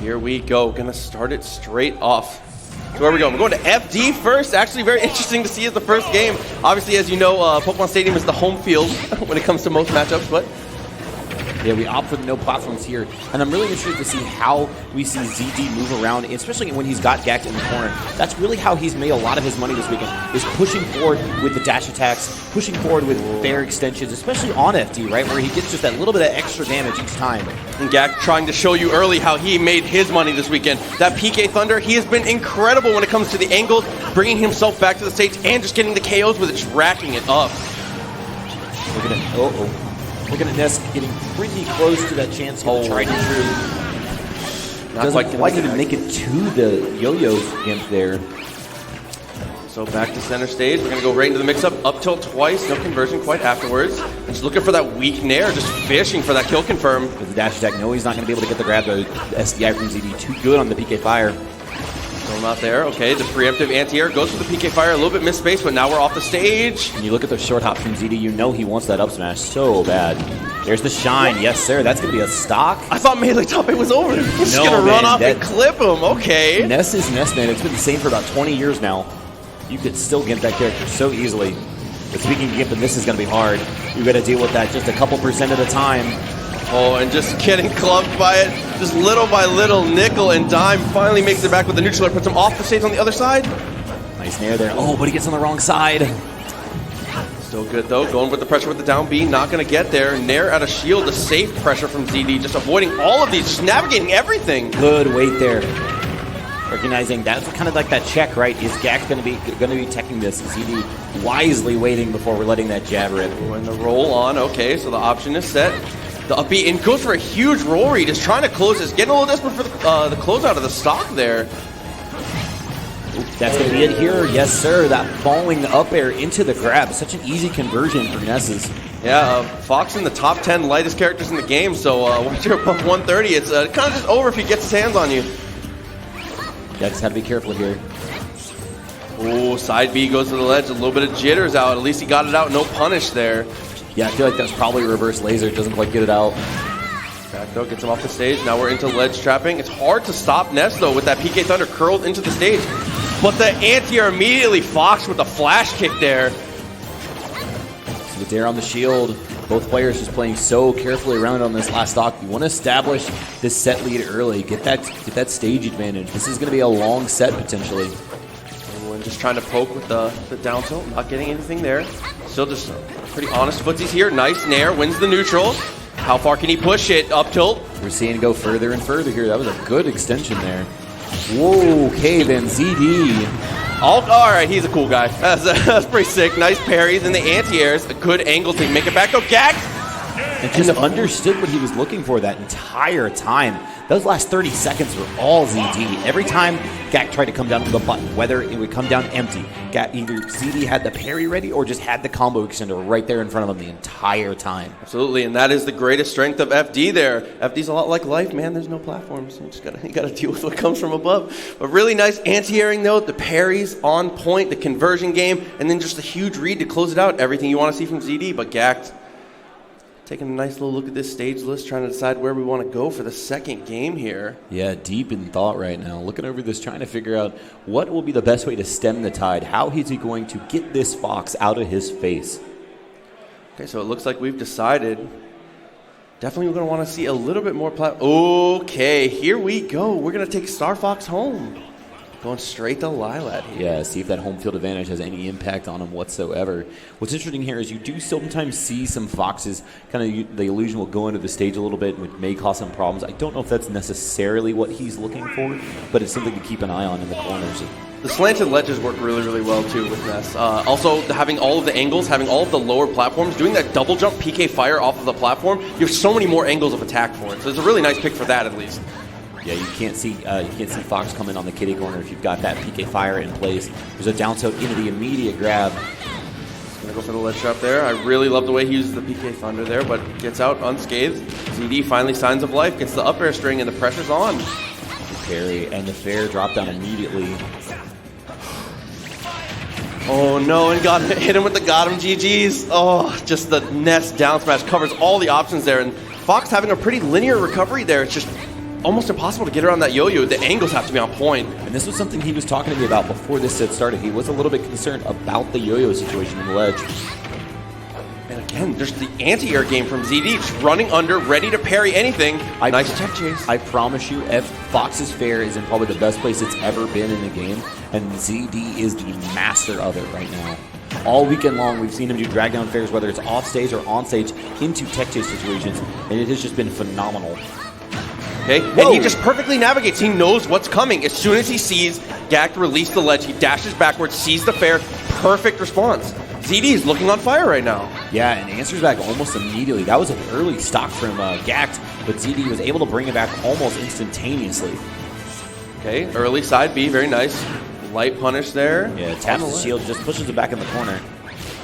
Here we go. Gonna start it straight off. So where are we going? We're going to FD first. Actually, very interesting to see as the first game. Obviously, as you know, Pokemon Stadium is the home field when it comes to most matchups, but yeah, we opt for the no platforms here, and I'm really interested to see how we see ZD move around, especially when he's got GACKT in the corner. That's really how he's made a lot of his money this weekend, is pushing forward with the dash attacks, pushing forward with fair extensions, especially on FD, right, where he gets just that little bit of extra damage each time. And GACKT trying to show you early how he made his money this weekend. That PK Thunder, he has been incredible when it comes to the angles, bringing himself back to the stage, and just getting the KOs with it, just racking it up. Look at it. Looking at Ness getting pretty close to that chance to try to true. Doesn't quite even make it to the yo-yo gimp there. So back to center stage. We're going to go right into the mix-up. Up tilt twice. No conversion quite afterwards. And just looking for that weak nair. Just fishing for that kill confirm. With the dash attack, no, he's not going to be able to get the grab, though. The SDI from ZD too good on the PK Fire. Throw him out there. Okay, the preemptive anti-air goes for the PK Fire. A little bit missed, but now we're off the stage. When you look at the short hop from ZD, you know he wants that up smash so bad. There's the shine. Yes, sir. That's going to be a stock. I thought Melee Top 8 was over. He's just going to run off and clip him. Okay. Ness is Ness, man. It's been the same for about 20 years now. You could still get that character so easily. But speaking of gimping, this is going to be hard. You got to deal with that just a couple % at a time. Oh, and just getting clubbed by it, just little by little, nickel and dime. Finally makes it back with the neutral air, puts him off the stage on the other side. Nice nair there. Oh, but he gets on the wrong side. Still good though, going with the pressure with the down B, not gonna get there. Nair out of shield, the safe pressure from ZD, just avoiding all of these, just navigating everything. Good wait there. Recognizing that's kind of like that check, right? Is GACKT gonna be teching this? ZD wisely waiting before we're letting that jab rip. And the roll on, okay, so the option is set. The up B, and goes for a huge roll read, just trying to close this, getting a little desperate for the closeout of the stock there. Ooh, that's going to be it here. Yes, sir. That falling up air into the grab. Such an easy conversion for Nesses. Yeah, Fox in the top 10 lightest characters in the game, so once you're above 130, it's kind of just over if he gets his hands on you. Yeah, just have to be careful here. Oh, side B goes to the ledge. A little bit of jitters out. At least he got it out. No punish there. Yeah, I feel like that's probably a reverse laser. It doesn't quite get it out. Back though, gets him off the stage. Now we're into ledge trapping. It's hard to stop Ness though with that PK Thunder curled into the stage. But the anti-air immediately Fox with the flash kick there. So the dare on the shield. Both players just playing so carefully around on this last stock. You want to establish this set lead early. Get that stage advantage. This is going to be a long set potentially. And just trying to poke with the down tilt. Not getting anything there. Still just pretty honest footsies here. Nice nair, wins the neutral. How far can he push it? Up tilt. We're seeing it go further and further here. That was a good extension there. Whoa, okay then, ZD. All right, he's a cool guy. That's pretty sick. Nice parries and the anti-airs. A good angle to make it back. Go GACKT! And just understood what he was looking for that entire time. Those last 30 seconds were all ZD. Every time GACKT tried to come down with a button, whether it would come down empty, either ZD had the parry ready or just had the combo extender right there in front of him the entire time. Absolutely, and that is the greatest strength of FD there. FD's a lot like life, man. There's no platforms. You just gotta deal with what comes from above. But really nice anti-airing though, the parries on point, the conversion game, and then just a huge read to close it out. Everything you want to see from ZD, but GACKT taking a nice little look at this stage list, trying to decide where we want to go for the second game here. Yeah, deep in thought right now. Looking over this, trying to figure out what will be the best way to stem the tide. How is he going to get this Fox out of his face? Okay, so it looks like we've decided. Definitely we're going to want to see a little bit more Okay, here we go. We're going to take Star Fox home. Going straight to Lilat here. Yeah, see if that home field advantage has any impact on him whatsoever. What's interesting here is you do sometimes see some Foxes, kind of the illusion will go into the stage a little bit, which may cause some problems. I don't know if that's necessarily what he's looking for, but it's something to keep an eye on in the corners. The slanted ledges work really, really well too with Ness. Also, having all of the angles, having all of the lower platforms, doing that double jump PK Fire off of the platform, you have so many more angles of attack for it. So it's a really nice pick for that at least. Yeah, you can't see Fox coming on the kitty corner if you've got that PK Fire in place. There's a down tilt into the immediate grab. Gonna go for the ledge trap there. I really love the way he uses the PK Thunder there, but gets out unscathed. ZD finally signs of life, gets the up air string, and the pressure's on. Parry and the fair drop down immediately. Oh no, and hit him with the got him GGs. Oh, just the Ness down smash covers all the options there, and Fox having a pretty linear recovery there. It's just almost impossible to get around that yo-yo. The angles have to be on point. And this was something he was talking to me about before this set started. He was a little bit concerned about the yo-yo situation in the ledge. And again, there's the anti-air game from ZD, just running under, ready to parry anything. Nice tech chase. I promise you, Fox's fair is in probably the best place it's ever been in the game, and ZD is the master of it right now. All weekend long, we've seen him do drag down fairs, whether it's off stage or on stage, into tech chase situations, and it has just been phenomenal. Okay, and he just perfectly navigates. He knows what's coming. As soon as he sees GACKT release the ledge, he dashes backwards, sees the fair. Perfect response. ZD is looking on fire right now. Yeah, and answers back almost immediately. That was an early stock from GACKT, but ZD was able to bring it back almost instantaneously. Okay, early side B, very nice. Light punish there. Yeah, taps the shield, just pushes it back in the corner.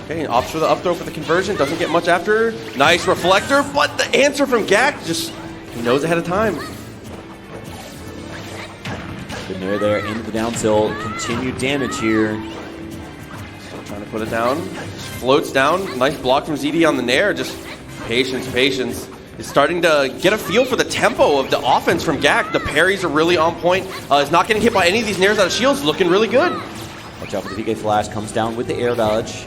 Okay, and opts for the up throw for the conversion. Doesn't get much after. Nice reflector, but the answer from GACKT just, he knows ahead of time. Good nair there into the down tilt. Continued damage here. Still trying to put it down. Just floats down. Nice block from ZD on the nair. Just patience, patience. Is starting to get a feel for the tempo of the offense from GACKT. The parries are really on point. Is not getting hit by any of these nairs out of shields. Looking really good. Watch out for the PK flash. Comes down with the air dodge.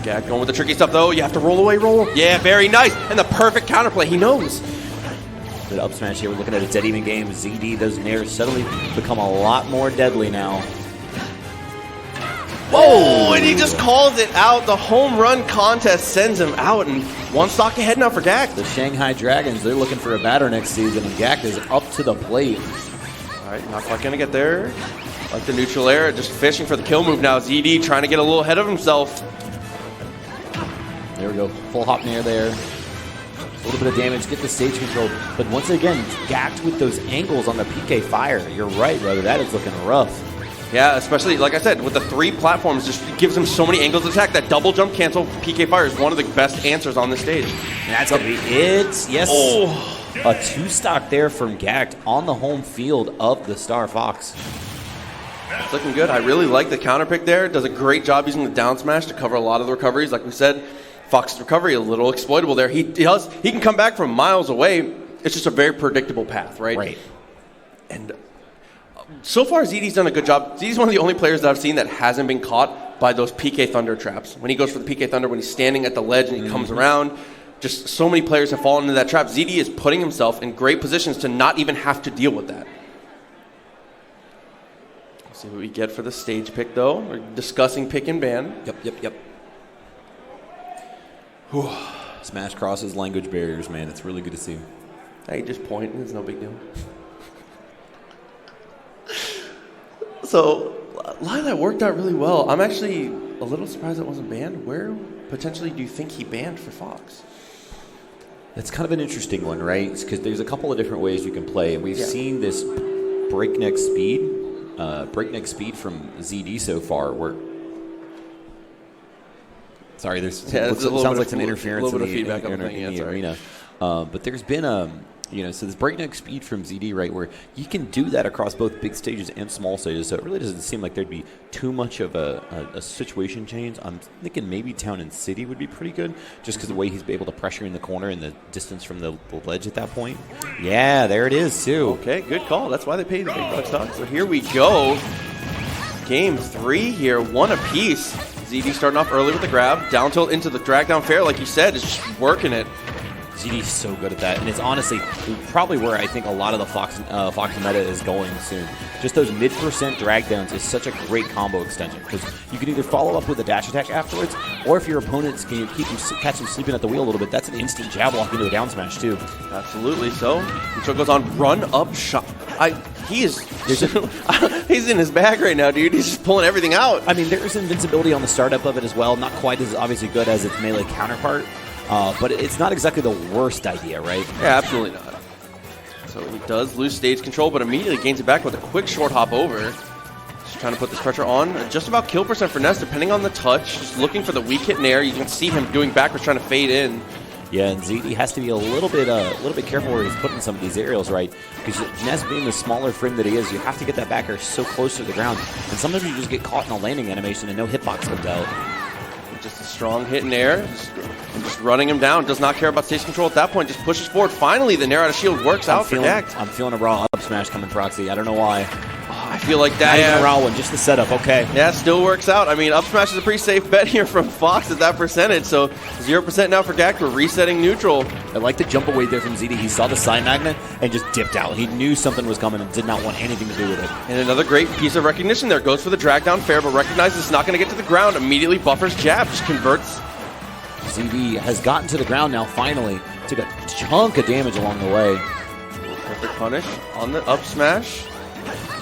GACKT going with the tricky stuff though. You have to roll away, roll. Yeah, very nice. And the perfect counterplay. He knows. Good up smash here. We're looking at a dead even game. ZD, those nairs suddenly become a lot more deadly now. Oh, and he just calls it out. The home run contest sends him out, and one stock ahead now for GACKT. The Shanghai Dragons, they're looking for a batter next season, and GACKT is up to the plate. All right, not quite going to get there. Like the neutral air, just fishing for the kill move now. ZD trying to get a little ahead of himself. There we go. Full hop nair there. A little bit of damage, get the stage control. But once again, GACKT with those angles on the PK fire. You're right, brother. That is looking rough. Yeah, especially, like I said, with the 3 platforms, just gives him so many angles to attack. That double jump cancel PK fire is one of the best answers on this stage. And that's going to be it. Yes. Oh. A 2-stock there from GACKT on the home field of the Star Fox. It's looking good. I really like the counter pick there. Does a great job using the down smash to cover a lot of the recoveries. Like we said, Fox's recovery a little exploitable there. He can come back from miles away. It's just a very predictable path, right? Right. And so far, ZD's done a good job. ZD's one of the only players that I've seen that hasn't been caught by those PK Thunder traps. When he goes for the PK Thunder, when he's standing at the ledge and he comes around, just so many players have fallen into that trap. ZD is putting himself in great positions to not even have to deal with that. Let's see what we get for the stage pick, though. We're discussing pick and ban. Yep. Whew. Smash crosses language barriers, man. It's really good to see. Hey, just point. It's no big deal. So, a lot of that worked out really well. I'm actually a little surprised it wasn't banned. Where potentially do you think he banned for Fox? That's kind of an interesting one, right? Because there's a couple of different ways you can play. And we've seen this breakneck speed from ZD so far. Sorry, there's sounds like some interference in the arena. But there's been so this breakneck speed from ZD, right, where you can do that across both big stages and small stages, so it really doesn't seem like there'd be too much of a situation change. I'm thinking maybe Town and City would be pretty good, just because the way he's able to pressure in the corner and the distance from the ledge at that point. Yeah, there it is, too. Okay, good call. That's why they paid the big bucks, Doc. So here we go. Game 3 here, one apiece. ZD starting off early with the grab, down tilt into the drag down fair, like you said, is just working it. ZD's so good at that, and it's honestly probably where I think a lot of the Fox meta is going soon. Just those mid-percent drag downs is such a great combo extension, because you can either follow up with a dash attack afterwards, or if your opponents can catch him sleeping at the wheel a little bit, that's an instant jab block into a down smash too. Absolutely. So goes on run up shot. He's in his bag right now, dude. He's just pulling everything out. I mean, there's invincibility on the startup of it as well. Not quite as obviously good as its melee counterpart. But it's not exactly the worst idea, right? Yeah, absolutely not. So he does lose stage control, but immediately gains it back with a quick short hop over. Just trying to put this pressure on. Just about kill percent for Ness, depending on the touch. Just looking for the weak hit nair. You can see him doing backwards, trying to fade in. Yeah, and ZD has to be a little bit careful where he's putting some of these aerials, right? Because Ness being the smaller frame that he is, you have to get that backer so close to the ground. And sometimes you just get caught in a landing animation and no hitbox comes out. Just a strong hit in air, just running him down. Does not care about stage control at that point. Just pushes forward. Finally, the Nair out of shield works out for GACKT. I'm feeling a raw up smash coming, Proxy. I don't know why. I feel like that. Not even a raw one, just the setup. Okay. Yeah, still works out. I mean, up smash is a pretty safe bet here from Fox at that percentage. So 0% now for GACKT. We're resetting neutral. I like the jump away there from ZD. He saw the side magnet and just dipped out. He knew something was coming and did not want anything to do with it. And another great piece of recognition there. Goes for the drag down fair, but recognizes it's not going to get to the ground. Immediately buffers jab. Just converts. ZD has gotten to the ground now, finally. Took a chunk of damage along the way. Perfect punish on the up smash.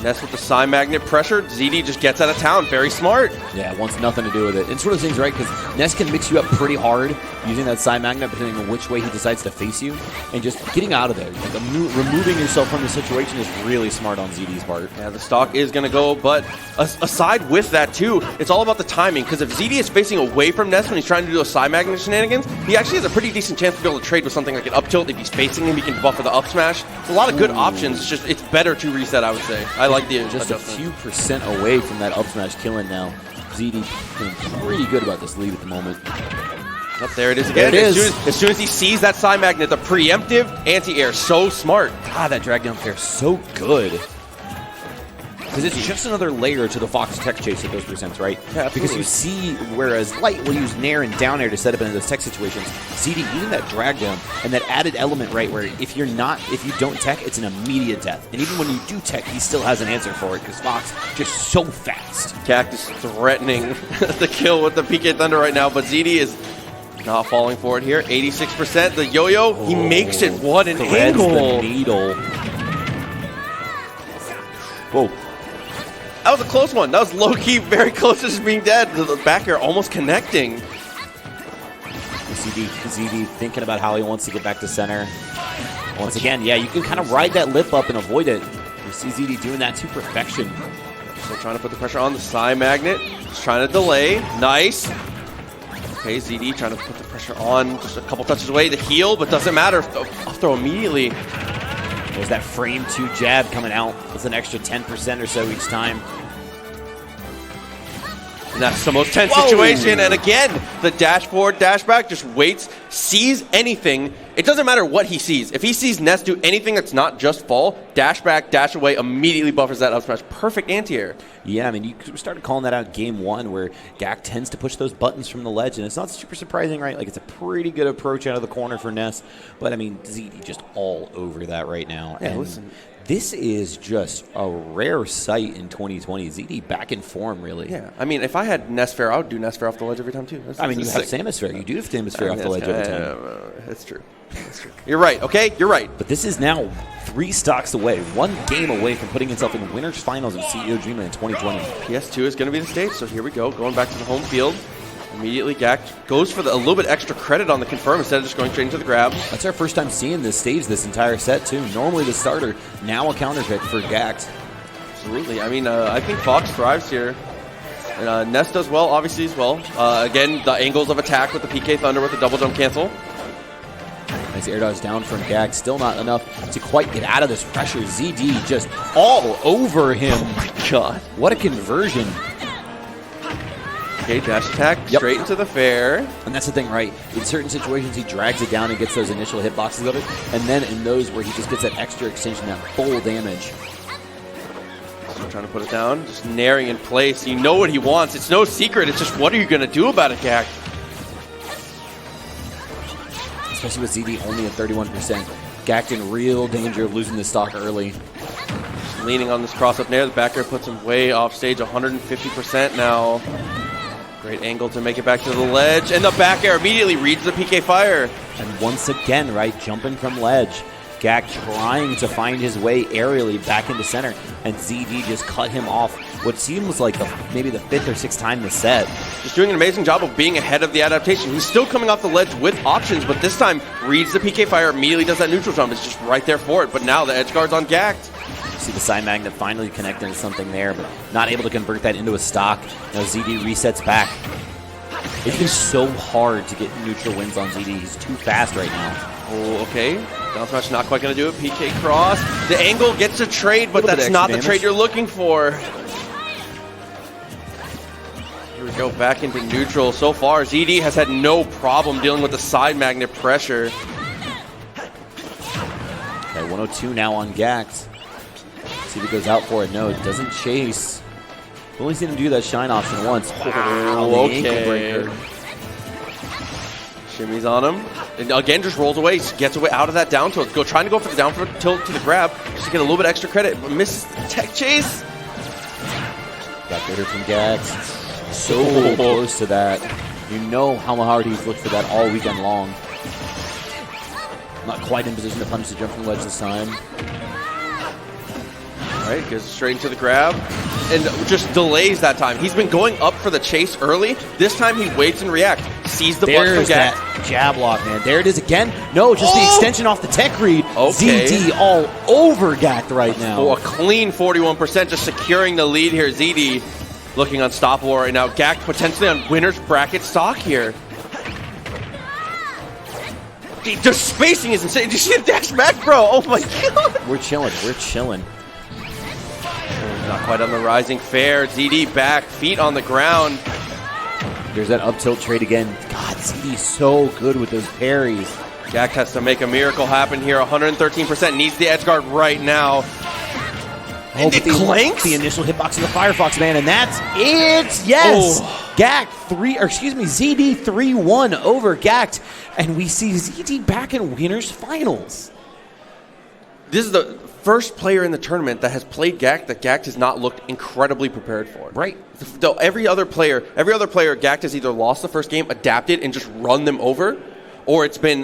Ness with the side magnet pressure. ZD just gets out of town. Very smart. Yeah, wants nothing to do with it. It's one of those things, right? Because Ness can mix you up pretty hard using that side magnet, depending on which way he decides to face you. And just getting out of there, like removing yourself from the situation is really smart on ZD's part. Yeah, the stock is going to go, but aside with that too, it's all about the timing. Because if ZD is facing away from Ness when he's trying to do a side magnet shenanigans, he actually has a pretty decent chance to be able to trade with something like an up tilt. If he's facing him, he can buffer the up smash. There's a lot of good options. It's just, it's better to reset, I would say. I like the just a few percent away from that up smash killing now. ZD feeling pretty good about this lead at the moment. Up there it is again. There it is. As soon as he sees that side magnet, the preemptive anti-air, so smart. God, that drag down fair so good. Because it's just another layer to the Fox tech chase at those percents, right? Yeah, because you see, whereas Light will use Nair and down air to set up into those tech situations, ZD using that drag down and that added element, right, where if you don't tech, it's an immediate death. And even when you do tech, he still has an answer for it because Fox just so fast. GACKT is threatening the kill with the PK Thunder right now, but ZD is not falling for it here. 86%. The yo-yo, he makes it. What an angle. The needle. Whoa. That was a close one. That was low-key, very close to just being dead. The back air almost connecting. ZD thinking about how he wants to get back to center. Once again, yeah, you can kind of ride that lip up and avoid it. You see ZD doing that to perfection. Still trying to put the pressure on the side magnet. Just trying to delay. Nice. Okay, ZD trying to put the pressure on. Just a couple touches away. The heal, but doesn't matter. Off throw immediately. There's that frame 2 jab coming out. It's an extra 10% or so each time. And that's the most tense situation. And again, the dash forward, dash back, just waits, sees anything. It doesn't matter what he sees. If he sees Ness do anything that's not just fall, dash back, dash away, immediately buffers that up smash. Perfect anti-air. Yeah, I mean, you started calling that out game 1 where GACKT tends to push those buttons from the ledge, and it's not super surprising, right? Like, it's a pretty good approach out of the corner for Ness. But, I mean, ZD just all over that right now. Yeah, and listen. This is just a rare sight in 2020. ZD back in form, really. Yeah, I mean, if I had Ness fair, I would do Ness fair off the ledge every time, too. I mean, you have Samus fair. You do have Samus fair off the ledge every time. That's true. That's true. You're right, okay? You're right. But this is now 3 stocks away, 1 game away from putting himself in winners finals of CEO Dreamland 2020. PS2 is going to be the stage, so here we go. Going back to the home field. Immediately, GACKT goes for a little bit extra credit on the confirm instead of just going straight into the grab. That's our first time seeing this stage this entire set, too. Normally the starter, now a counter pick for GACKT. Absolutely. I mean, I think Fox thrives here. And Ness does well, obviously, as well. Again, the angles of attack with the PK Thunder with the double jump cancel. Nice air dodge down from GACKT. Still not enough to quite get out of this pressure. ZD just all over him. Oh my god. What a conversion. Okay, dash attack, straight into the fair. And that's the thing, right? In certain situations, he drags it down and gets those initial hitboxes of it. And then in those where he just gets that extra extension, that full damage. Still trying to put it down, just nairing in place. You know what he wants. It's no secret. It's just, what are you going to do about it, GACKT? Especially with ZD only at 31%. GACKT in real danger of losing this stock early. Just leaning on this cross-up nair. The back air puts him way off stage, 150% now. Great angle to make it back to the ledge. And the back air immediately reads the PK fire. And once again, right, jumping from ledge. GACKT trying to find his way aerially back into center. And ZD just cut him off what seems like maybe the 5th or 6th time this set. Just doing an amazing job of being ahead of the adaptation. He's still coming off the ledge with options, but this time reads the PK fire, immediately does that neutral jump. It's just right there for it. But now the edge guard's on GACKT. See the side magnet finally connecting to something there, but not able to convert that into a stock. Now ZD resets back. It's been so hard to get neutral wins on ZD. He's too fast right now. Oh, okay. Down smash not quite going to do it. PK cross. The angle gets a trade, but that's not the trade you're looking for. Here we go, back into neutral. So far, ZD has had no problem dealing with the side magnet pressure. Okay, 102 now on GACKT. See if he goes out for it. No, it doesn't chase. We've only seen him do that shine option once. Wow, the okay. ankle breaker. Shimmies on him. And again, just rolls away. Gets away out of that down tilt. Trying to go for the down tilt to the grab. Just to get a little bit extra credit. But misses the tech chase. Got better from GACKT. So close to that. You know how hard he's looked for that all weekend long. Not quite in position to punish the jump from the ledge this time. All right, goes straight into the grab. And just delays that time. He's been going up for the chase early. This time he waits and reacts. Sees the button from GACKT. That jab lock, man. There it is again. No, just the extension off the tech read. Okay. ZD all over GACKT right now. Oh, a clean 41%, just securing the lead here. ZD looking unstoppable right now. GACKT potentially on winner's bracket stock here. The spacing is insane. Did you see the dash back, bro? Oh my god. We're chilling. We're chilling. Not quite on the rising fair. ZD back, feet on the ground. There's that up tilt trade again. God, ZD's so good with those parries. GACKT has to make a miracle happen here. 113% needs the edge guard right now. And it clanks? The initial hitbox of the Firefox, man, and that's it. Yes. ZD 3-1 over GACKT, and we see ZD back in winners finals. This is the first player in the tournament that has played GACKT that GACKT has not looked incredibly prepared for. Right. Though every other player GACKT has either lost the first game, adapted, and just run them over, or it's been